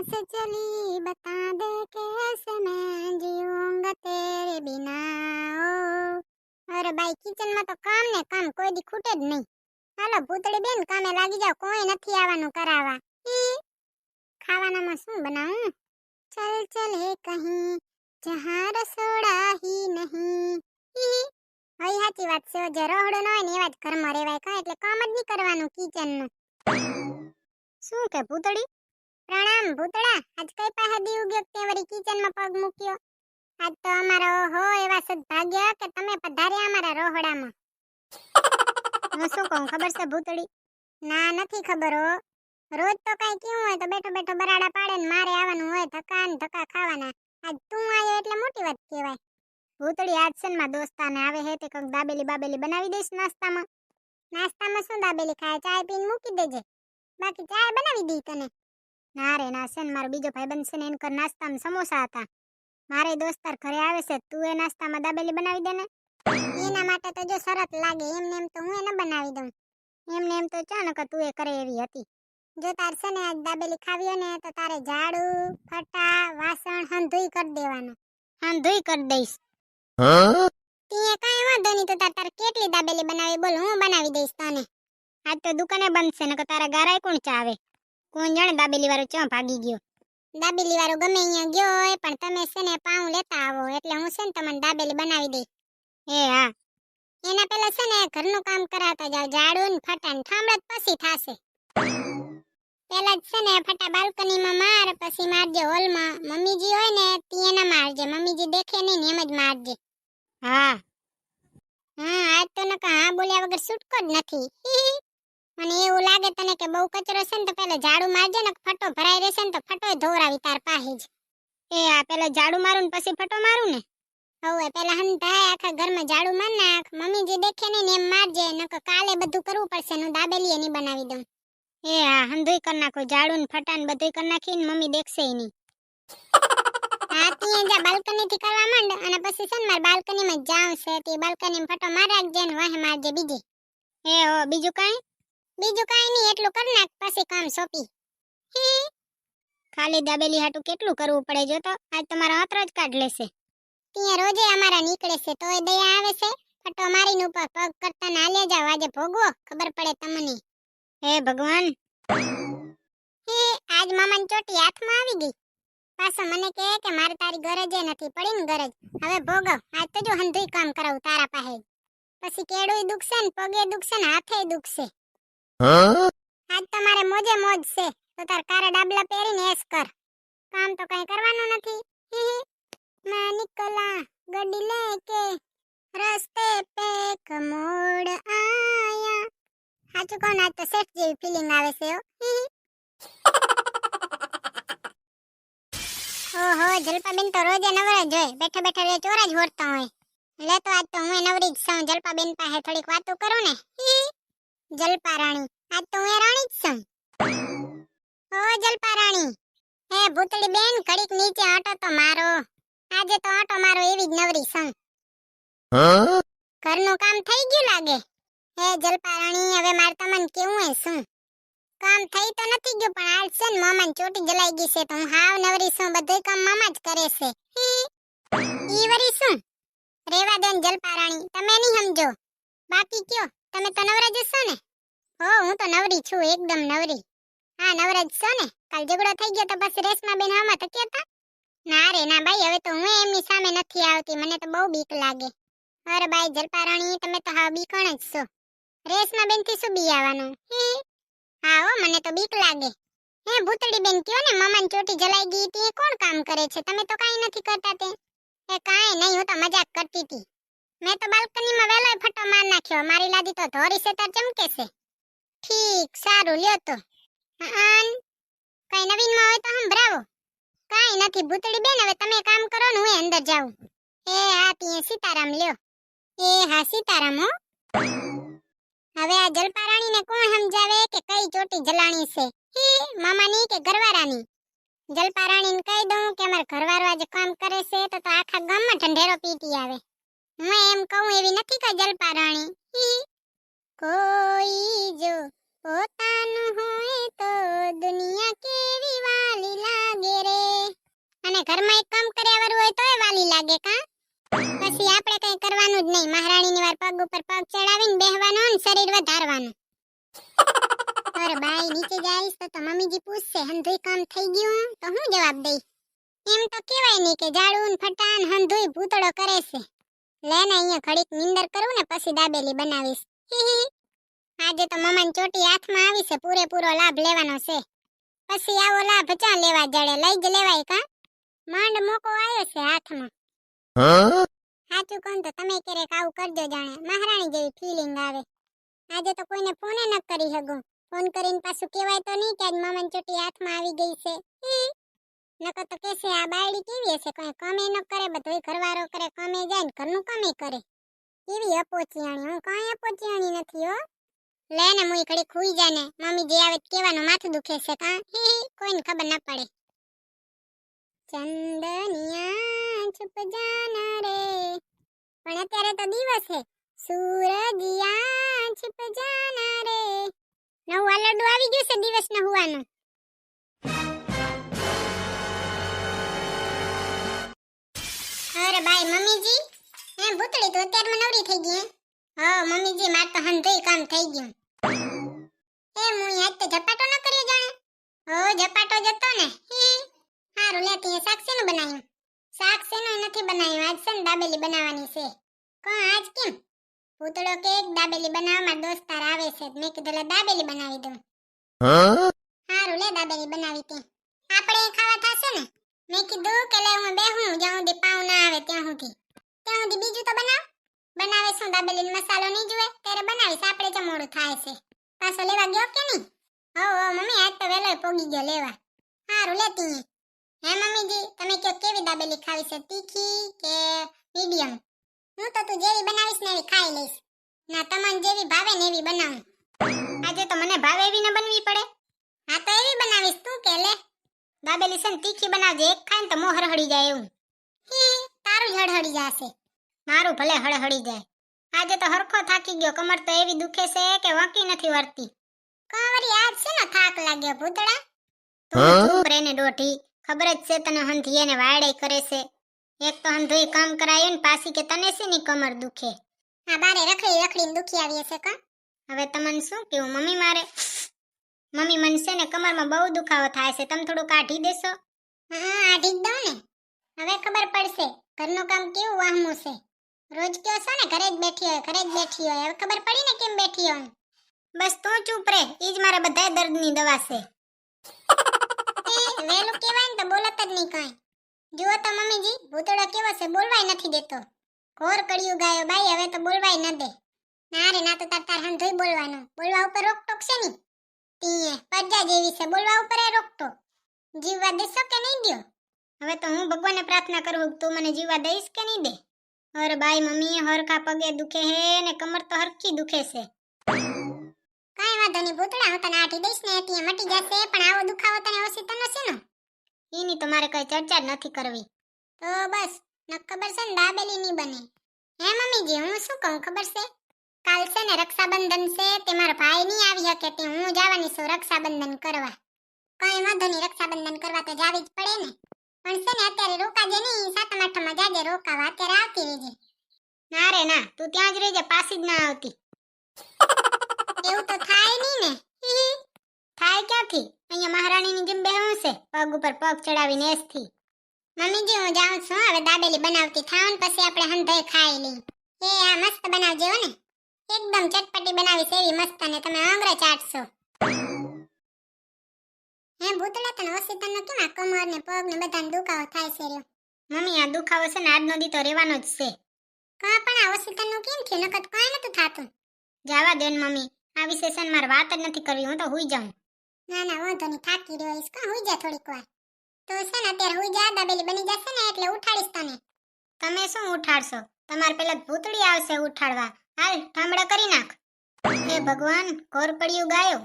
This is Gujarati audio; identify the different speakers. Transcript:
Speaker 1: से चली बता दे कैसे मैं जीऊंगा तेरे बिना ओ। अरे भाई किचन में तो काम ने काम कोई दी ખૂટે જ નહીં. હાલો ભૂતળી બેન કામે લાગી જાવ, કોઈ નથી આવવાનું કરાવવા. ખાવાનામાં શું બનાવું? ચલ ચલે કહી જહાં રસોડા હી નહીં. હવે સાચી વાત છે, જે રહોડો ન હોય ને એવા જ ઘરમાં રહેવાય કાં, એટલે કામ જ નહીં કરવાનું કિચનનું. શું કે ભૂતળી? પ્રણામ ભૂતળા, આજ કઈ પાસે દી ઉગ્યો તે વળી કિચનમાં પગ મૂક્યો? આજ તો અમારો હો એવા સદભાગ્ય કે તમે પધાર્યા અમારા રહોડામાં. હું શું કહું ખબર છે ભૂતળી? ના નથી ખબર હો. રોજ તો કઈ કેવું હોય તો બેઠો બેઠો બરાડા પાડે ને મારે આવવાનું હોય, ધક્કા ખાવાના. આજ તું આવ્યો એટલે મોટી વાત કહેવાય. ભૂતળી આજ છે ને મારા દોસ્તાને આવે હે તે કંઈક દાબેલી બાબેલી બનાવી દઈશ નાસ્તામાં. નાસ્તામાં શું દાબેલી ખાય, ચાય પીને મૂકી દેજે, બાકી ચાય બનાવી દઈ તને. ના રે ના, છે ને મારો બીજો ભાઈબંધ છે ને એન કર નાસ્તામાં સમોસા હતા. મારે દોસ્તાર ઘરે આવે છે, તું એ નાસ્તામાં દાબેલી બનાવી દે ને. એના માટે તો જો શરત લાગે, એમને એમ તો હું એ ન બનાવી દઉં. એમને એમ તો ચા નકર તું એ કરે એવી હતી. જો તાર છે ને આજ દાબેલી ખાવી ને તો તારે ઝાડુ ફટા વાસણ હંધુઈ કરી દેવાનું. હંધુઈ કરી દઈશ. તીએ કાંઈ વાંધો નહીં, તો તાર કેટલી દાબેલી બનાવી બોલ, હું બનાવી દઈશ તને. આજ તો દુકાને બંધ છે, નકર તારા ગારાય કોણ ચાવે. કોણ જાણે દાબેલી વાળો ચા ભાગી ગયો. દાબેલી વાળો ગમે અહીંયા ગયો હોય, પણ તમે છે ને પાઉં લેતા આવો એટલે હું છે ને તમને દાબેલી બનાવી દઈશ. એ હા, એના પેલા છે ને ઘરનું કામ કરાવતા જાવ, ઝાડુ ને ફટા ને ઠામડા પછી થાશે. પેલા જ છે ને ફટા બાલ્કનીમાં માર, પછી મારજે હોલમાં. મમ્મીજી હોય ને તી ના મારજે, મમ્મીજી દેખે નહીં ને એમ જ મારજે. હા આજ તો નકા હા બોલ્યા વગર છૂટકો જ નથી. અને એવું લાગે તને કે બહુ કચરો છે ને તો પેલા ઝાડુ મારજે ને, ફટો ભરાઈ રહેશે ને તો ફટોય ધોરાવી તાર પાસે જ. એ આ પેલા ઝાડુ મારું ને પછી ફટો મારું ને. હવે પેલા હંધાય આખા ઘરમાં ઝાડુ માર નાખ, મમ્મીજી દેખે નહીં ને એમ મારજે, નકર કાલે બધું કરવું પડશે ને દાબેલી એની બનાવી દઉં. એ હા, હંધુઈ કરી નાખો, ઝાડુ ને ફટા ને બધુંય કરી નાખીને મમ્મી દેખશે નહીં. હા તી જા બાલ્કની થી કરવા માંડ, અને પછી છે ને માર બાલ્કની માં જાવ છે, તે બાલ્કની માં ફટો માર રાખજે ને વાહે મારજે બીજી. એ હો બીજું કાંઈ નહીં, એટલું કરી નાખ પછી કામ સોંપી. ખાલી દાબેલી હાટું કેટલું કરવું પડે જો તો, આજ તમારો હાથરો જ કાઢ લેશે. ત્યાં રોજે અમારા નીકળે છે તોય દયા આવે છે. ફટો મારીને ઉપર પગ કરતા ને હાલ્યા જાવ, આજે ભોગવો ખબર પડે તમને. હે ભગવાન, આજ મામાની ચોટી હાથમાં આવી ગઈ. પાછો મને કહે કે મારે તારી ગરજે નથી પડી ને ગરજ. હવે ભોગવ, આજ તો જો હંધુઈ કામ કરાવું તારા પાસે. પછી કેડુય દુખશે ને પગે દુખશે ને હાથે દુખશે. આજ તમારે મોજે મોજ છે, તો તાર કારા ડાબલા પહેરીને એસ કર. કામ તો કઈ કરવાનું નથી. मैं निकला गड्डी लेके रास्ते पे कमोड़ आया. हाचू कोण આજ તો સેફ જેવી ફીલિંગ આવે છે. ઓહો જલપાબેન તો રોજે નવરા જ હોય, બેઠા બેઠા રે ચોરા જ હોરતા હોય. લે તો આજ તો હું નવરી જ છું, જલપાબેન પાસે થોડીક વાતો કરું ને. જલપા રાણી, આજ તો હું રાણી જ છું. ઓ જલપા રાણી, હે ભૂતળી બેન ઘડીક નીચે આટો તો મારો. આજે તો આટો મારો એવી જ નવરી છું. ઘરનું કામ થઈ ગયું લાગે. હે જલપા રાણી, હવે મારે તમને કેવું હે શું? કામ થઈ તો નથી ગયું, પણ આજ છે ને મામાની ચોટી જલાઈ ગઈ છે, તો હું હાવ નવરી છું. બધું કામ મામા જ કરે છે. ઈ વરી શું? રેવા દે ને જલપા રાણી, તમે નહીં સમજો. બાકી કયો, તમે તો નવરા જ છો ને? હો હું તો નવરી છું, એકદમ નવરી. હા નવરા જ છો ને? કાલ ઝઘડો થઈ ગયો તો પછી રેશમા બેન હામાં તો કેતા? ના રે ના ભાઈ, હવે તો હું એમની સામે નથી આવતી, મને તો બહુ બીક લાગે. અરે ભાઈ જલપા રાણી, તમે તો હાવ બીકણ જ છો. રેશમા બેન થી શું બી આવવાનું? હા હો, મને તો બીક લાગે. હે ભૂતળી બેન કયો ને, મામાની ચોટી જલાઈ ગઈ તે કોણ કામ કરે છે? તમે તો કાઈ નથી કરતા તે. એ કાઈ નહીં, હું તો મજાક કરતી હતી. મેં તો બાલ્કનીમાં વેલોય ફટો માર નાખ્યો, મારી લાદી તો ધોરી છે તાર ચમકે છે. ઠીક સારું લ્યો તો. કઈ નવીનમાં હોય તો સંભળાવો. કાઈ નથી ભૂતળી બેન, હવે તમે કામ કરો ને હું અંદર જાઉં. એ હા તીએ સીતારામ લ્યો. એ હા સીતારામ હો. હવે આ જલપા રાણીને કોણ સમજાવે કે કઈ ચોટી જલાણી છે? મામાની કે ઘરવાળાની? જલપા રાણીને કહી દઉં કે અમાર ઘરવાળો આજે કામ કરે છે તો આખા ગામમાં ઢંઢેરો પીટી આવે. હું એમ કહું એવી નથી કે જલપા રાણી. કોઈ જો પોતાનું હોય તો દુનિયા કેવી વાલી લાગે. ઘરમાં એક કામ કર્યા વાળું હોય તોય વાલી લાગે કા. પછી આપણે કઈ કરવાનું જ નહીં, મહારાણીની વાર પગ ઉપર પગ ચડાવીને બેહવાનું ને શરીર વધારવાનું. અરે બાઈ નીચે જઈશ તો મમ્મીજી પૂછશે હંધુઈ કામ થઈ ગયું તો હું જવાબ દઈશ? એમ તો કહેવાય નહીં કે જાડું ફટાન હંધુઈ ભૂતળો કરે છે. લે ને અહીંયા ઘડીક નિંદર કરું ને પછી દાબેલી બનાવીશ. આજે તો મમ્માની ચોટી હાથમાં આવી છે, પૂરેપૂરો લાભ લેવાનો છે. પછી આવો લાભ ચા લેવા જડે, લઈ જ લેવાય કા. માંડ મોકો આવ્યો છે હાથમાં. સાચું કહું તો તમે ક્યારેક આવું કરજો, જાણે મહારાણી જેવી ફીલિંગ આવે. આજે તો કોઈને ફોને ન કરી શકું. ફોન કરીને પાછું કહેવાય તો નહીં કે આજ મમ્માની ચોટી હાથમાં આવી ગઈ છે. નકર તો કહેશે આ બાયડી કેવી હશે, કોઈ કામે ન કરે, બધું ઘરવાળો કરે, કામે જાય ને ઘરનું કામે કરે. કેવી અપોચિયાણી, હું કાંઈ અપોચિયાણી નથી હો. લે ને મુઈ ઘડી ખુઈ જા ને, મમ્મી જે આવે કેવાનું માથું દુખે છે કા. કોઈને ખબર ના પડે. ચંદનિયા છુપ જાના રે, પણ અત્યારે તો દિવસ છે. સૂરજિયા છુપ જાના રે. નવું આલડું આવી ગયું છે દિવસ ને હુવાનું. અરે બાઈ મમ્મીજી, હે ભૂતળી તો અત્યારમાં નવરી થઈ ગઈ. હા મમ્મીજી, માર તો હંધુઈ કામ થઈ ગયું. એ મુઈ આજ તો ઝપાટો ન કર્યો જાણે. હો ઝપાટો જતો ને. હારું લે તી શાક શેનું બનાવ્યું? શાક શેનું નથી બનાવ્યું, આજ છે ને દાબેલી બનાવવાની છે. કોણ આજ કેમ? ભૂતળો કે દાબેલી બનાવવામાં દોસ્તાર આવે છે, મેં કીધું લે દાબેલી બનાવી દઉં. હારું લે દાબેલી બનાવી તે. આપણે ખાવા થાશે ને? મેં કીધું કે લે હું બેહું જ્યાં સુધી પાવ ના આવે ત્યાં સુધી બીજું તો બનાવ. બનાવે શું દાબેલીનો મસાલો નહીં જોવે ત્યારે બનાવીશ, આપણે જ મોડું થાય છે. પાછો લેવા ગયો કે નહીં? હો મમ્મી આજ તો વેલો પોગી ગયો લેવા. હારું લેતી. હે મમ્મીજી, તમે કયો કેવી દાબેલી ખાવી છે, તીખી કે મીડિયમ? હું તો તું જેવી બનાવીશ ને એવી ખાઈ લઈશ. ના તમને જેવી ભાવે ને એવી બનાવું. આજે તો મને ભાવે એવી ન બનવી પડે. હા તો એવી બનાવીશ, તું કે લે. દાબેલી છે ને તીખી બનાવજે, એક ખાઈને તો મોં હળહળી જાય એવું. તારું જ હળહળી જશે, મારું ભલે હળહળી જાય. આજે તો હરખો થાકી ગયો, કમર તો એવી દુખે છે કે વાંકી નથી વળતી. કાંવરી આજ છે ને થાક લાગ્યો ભૂતડા. તું ચૂપ રે ને ડોઢી, ખબર જ છે તને હંધી એને વાડે કરે છે. એક તો હંધોઈ કામ કરાયું ને પાછી કે તને શેની કમર દુખે. આ બારે રખડી રખડીને દુખી આવી હશે કા. હવે તમને શું કેવું મમ્મી, મારે મમ્મી મને છે ને કમરમાં બહુ દુખાવો થાય છે, તમે થોડું કાઢી દેશો? હા આઢી જ દઉં ને. હવે ખબર પડશે ઘરનું કામ કેવું વાહમું છે. રોજ કયો છો ને ઘરે જ બેઠી હોય, ઘરે જ બેઠી હોય. હવે ખબર પડી ને કેમ બેઠી હોય. બસ તું ચૂપ રે, ઈ જ મારા બધા દર્દની દવા છે. વેલું કહેવાય ને તો બોલત જ નહીં કાંઈ. જુઓ તો મમ્મીજી, ભૂતળો કેવો છે, બોલવાય નથી દેતો. ઘોર કળિયું ગાયો બાઈ, હવે તો બોલવાય ન દે. ના રે ના, તો તાર હંધોઈ બોલવાનું. બોલવા ઉપર રોકટોક છે ની. તીએ પજા જેવી છે, બોલવા ઉપર રોકટોક. જીવવા દેશો કે નહીં દ્યો? હવે તો હું ભગવાનને પ્રાર્થના કરું તું મને જીવવા દઈશ કે નહીં દે. અરે બાઈ મમ્મી, હરખા પગે દુખે હે ને કમર તો હરખી દુખે છે. કાઈ વાંધો નહીં ભૂતળા, હું તને આઠી દઈશ ને એટલે મટી જશે. પણ આવો દુખાવો તને ઓછી તો નથી ને? એની તો મારે કઈ ચર્ચા જ નથી કરવી. તો બસ ન ખબર છે ને દાબેલી નહીં બને. હે મમ્મીજી, હું શું કહું ખબર છે? કાલ છે ને રક્ષાબંધન છે, તે મારા ભાઈ નહીં આવી શકે તે હું જવાની છું રક્ષાબંધન કરવા. કઈ વાંધો નહીં, રક્ષાબંધન કરવા તો જાવી જ પડે ને. પણ છે ને અત્યારે રોકાજે નહીં, 7 8 જાજે રોકાવા, અત્યારે આવતી રહેજે. ના રે ના, તું ત્યાં જ રહેજે, પાછી જ ના આવતી. એવું તો થાય નહીં ને. થાય ક્યાંથી? અહીંયા મહારાણીની જેમ બેહવું છે, પગ ઉપર પગ ચડાવીને એસથી. મમ્મીજી હું જાઉં છું, હવે દાબેલી બનાવતી થાવ ને પછી આપણે હંધોઈ ખાઈ લઈ. એ આ મસ્ત બનાવજો ને, એકદમ ચટપટી બનાવી છે એવી મસ્ત, ને તમે આંગળા ચાટશો. હે ભૂતળા, તને ઓસીતનનો કેમ આ કમર ને પગ ને બધાને દુખાવો થાય છે રહ્યો? મમ્મી આ દુખાવો છે ને આજનો દી તો રહેવાનો જ છે. કા પણ આ ઓસીતનનું કેમ થયું? નકર કાંઈ નતું થાતું. જાવા દે ને મમ્મી, આ વિશે છે ને મારે વાત જ નથી કરવી, હું તો હુઈ જાઉં. ના ના વાંધો નહીં, થાકી રહ્યો કા, હુઈ જા થોડીક વાર. તો છે ને અત્યારે હુઈ જા, દાબેલી બની જશે ને એટલે ઉઠાડીશ તને. તમે શું ઉઠાડશો? તમારે પેલા ભૂતળી આવશે ઉઠાડવા. હાલ ઠામડા કરી નાખ. હે ભગવાન, ઘોર પડ્યું ગાયો.